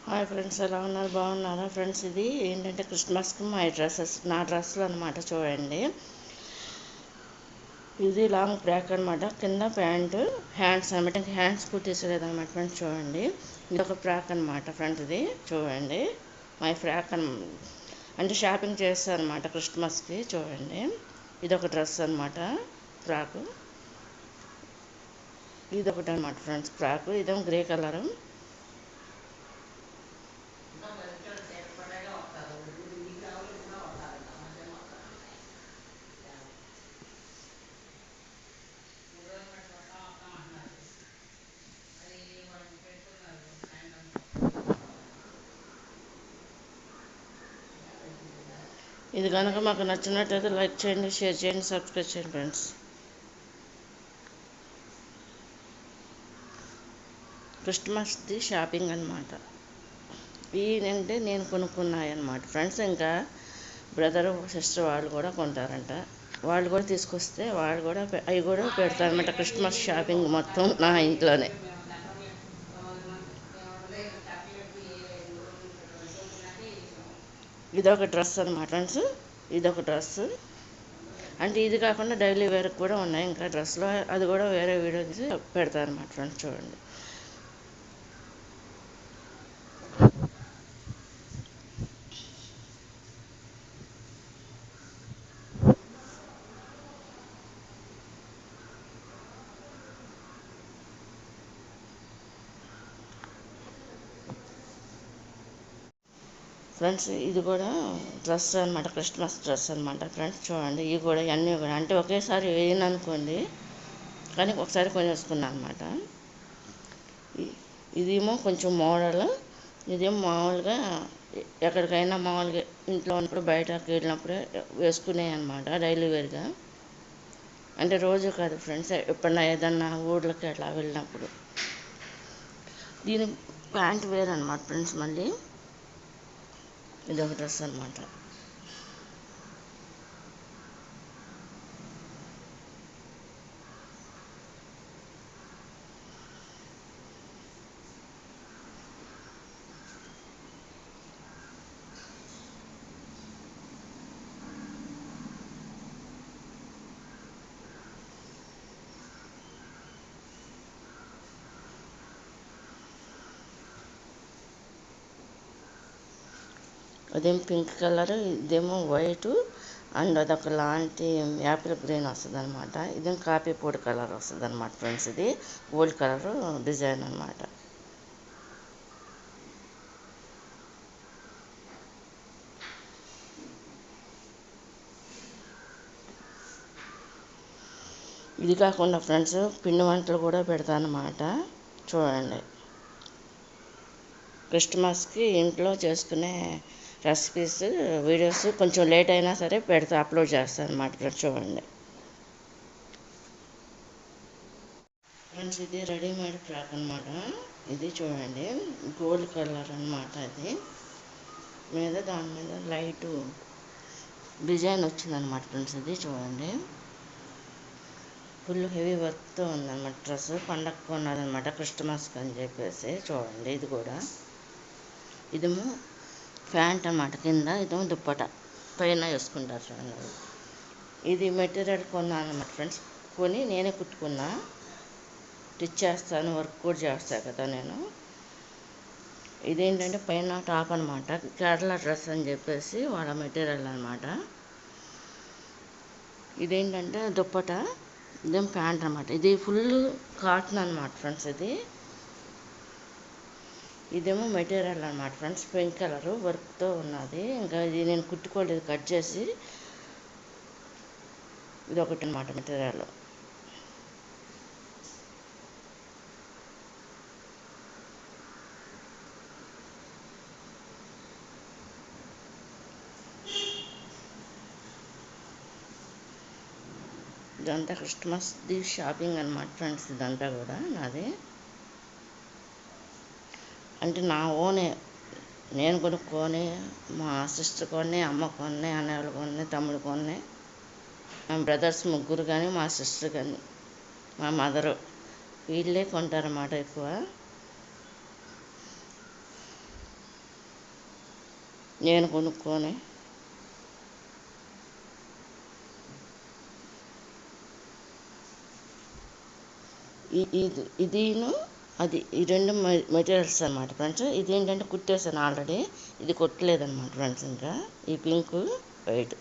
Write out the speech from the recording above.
Hi friends, ఎలా ఉన్నారు? బాగున్నారా ఫ్రెండ్స్? ఇది ఏంటంటే క్రిస్మస్కి మా డ్రెస్సెస్, నా డ్రెస్సులు అనమాట. చూడండి, ఇది లాంగ్ ఫ్రాక్ అనమాట. కింద ప్యాంటు, హ్యాండ్స్ అనమాట. ఇంకా హ్యాండ్స్ కుట్టేసలేదన్నమాట ఫ్రెండ్స్. చూడండి, ఇది ఒక ఫ్రాక్ అనమాట ఫ్రెండ్స్. ఇది చూడండి, మై ఫ్రాక్ అంటే షాపింగ్ చేస్తాను అనమాట క్రిస్మస్కి. చూడండి, ఇది ఒక డ్రెస్ అనమాట, ఫ్రాకు. ఇది ఒకటి అనమాట ఫ్రెండ్స్, ఫ్రాకు. ఇదేమో గ్రే కలరు. ఇది కనుక మాకు నచ్చినట్లయితే లైక్ చేయండి, షేర్ చేయండి, సబ్స్క్రైబ్ చేయండి ఫ్రెండ్స్. క్రిస్మస్ది షాపింగ్ అనమాట. ఇదంటే నేను కొనుక్కున్నాయి అనమాట ఫ్రెండ్స్. ఇంకా బ్రదరు సిస్టర్ వాళ్ళు కూడా కొంటారంట. వాళ్ళు కూడా తీసుకొస్తే అవి కూడా పెడతారనమాట. క్రిస్మస్ షాపింగ్ మొత్తం నా ఇంట్లోనే. ఇదొక డ్రెస్ అనమాట ఫ్రెండ్స్. ఇదొక డ్రెస్. అంటే ఇది కాకుండా డైలీ వేర్ కూడా ఉన్నాయి ఇంకా డ్రెస్లో. అది కూడా వేరే వీడియో తీసి పెడతారనమాట ఫ్రెండ్స్. చూడండి, ఫ్రెండ్స్. ఇది కూడా డ్రెస్ అనమాట, క్రిస్మస్ డ్రెస్ అనమాట ఫ్రెండ్స్. చూడండి, ఇవి కూడా అన్నీ కూడా అంటే ఒకేసారి వేయను అనుకోండి, కానీ ఒకసారి కొనేసుకున్నాను అనమాట. ఇదేమో కొంచెం మోడల్. ఇదేమో మామూలుగా ఎక్కడికైనా మామూలుగా ఇంట్లో ఉన్నప్పుడు, బయటకు వెళ్ళినప్పుడు వేసుకునే అనమాట, డైలీ వేర్గా. అంటే రోజు కాదు ఫ్రెండ్స్, ఎప్పుడన్నా ఏదన్నా ఊళ్ళకి అట్లా వెళ్ళినప్పుడు. దీని ప్యాంట్ వేర్ అనమాట ఫ్రెండ్స్. మళ్ళీ ఇదొక డ్రెస్ అనమాట. అదేమో పింక్ కలర్, ఇదేమో వైటు, అండ్ అదొక లాంటి యాపిల్ గ్రీన్ వస్తుంది అనమాట. ఇదేమో కాఫీ పొడి కలర్ వస్తుంది అనమాట ఫ్రెండ్స్. ఇది గోల్డ్ కలర్ డిజైన్ అనమాట. ఇది కాకుండా ఫ్రెండ్స్ పిండి వంటలు కూడా పెడతానమాట. చూడండి, క్రిస్మస్కి ఇంట్లో చేసుకునే రెసిపీస్ వీడియోస్ కొంచెం లేట్ అయినా సరే అప్లోడ్ చేస్తాను అనమాట ఫ్రెండ్స్. చూడండి ఫ్రెండ్స్, ఇది రెడీమేడ్ ఫ్రాక్ అనమాట. ఇది చూడండి, గోల్డ్ కలర్ అనమాట. అది దాని మీద లైటు డిజైన్ వచ్చిందనమాట ఫ్రెండ్స్. ఇది చూడండి, ఫుల్ హెవీ వర్క్తో ఉందన్నమాట డ్రెస్. పండగ కొన్నారనమాట క్రిస్మస్కి అని చెప్పేసి. చూడండి, ఇది కూడా ఇదేమో ప్యాంట్ అనమాట కింద, ఇదేమో దుప్పట పైన వేసుకుంటారు చూడండి. ఇది మెటీరియల్ కొన్నాను అనమాట ఫ్రెండ్స్. కొని నేనే కుట్టుకున్నా. స్టిచ్ చేస్తాను, వర్క్ కూడా చేస్తాను కదా నేను. ఇదేంటంటే పైన టాప్ అనమాట, కేరళ డ్రెస్ అని చెప్పేసి వాళ్ళ మెటీరియల్ అనమాట. ఇదేంటంటే దుప్పట, ఇదేం ప్యాంట్ అనమాట. ఇది ఫుల్ కాటన్ అనమాట ఫ్రెండ్స్. ఇదేమో మెటీరియల్ అనమాట ఫ్రెండ్స్, పింక్ కలర్ వర్క్తో ఉన్నది. ఇంకా ఇది నేను కుట్టుకోలేదు, కట్ చేసి. ఇది ఒకటి అనమాట మెటీరియల్. ఇదంతా క్రిస్మస్ది షాపింగ్ అనమాట ఫ్రెండ్స్. ఇదంతా కూడా నాది, అంటే నా ఓనే. నేను కొనుక్కొని, మా సిస్టర్ కొన్ని, అమ్మ కొన్ని, అన్నయ్యలు కొన్ని, తమ్ముడు కొన్ని, మా బ్రదర్స్ ముగ్గురు కానీ, మా సిస్టర్ కానీ, మా మదరు, వీళ్ళే కొంటారన్నమాట ఎక్కువ. నేను కొనుక్కొని ఇదిను అది ఈ రెండు మెటీరియల్స్ అనమాట ఫ్రెండ్స్. ఇది ఏంటంటే కుట్టేసాను ఆల్రెడీ, ఇది కొట్టలేదన్నమాట ఫ్రెండ్స్. ఇంకా ఈ పింక్ వైట్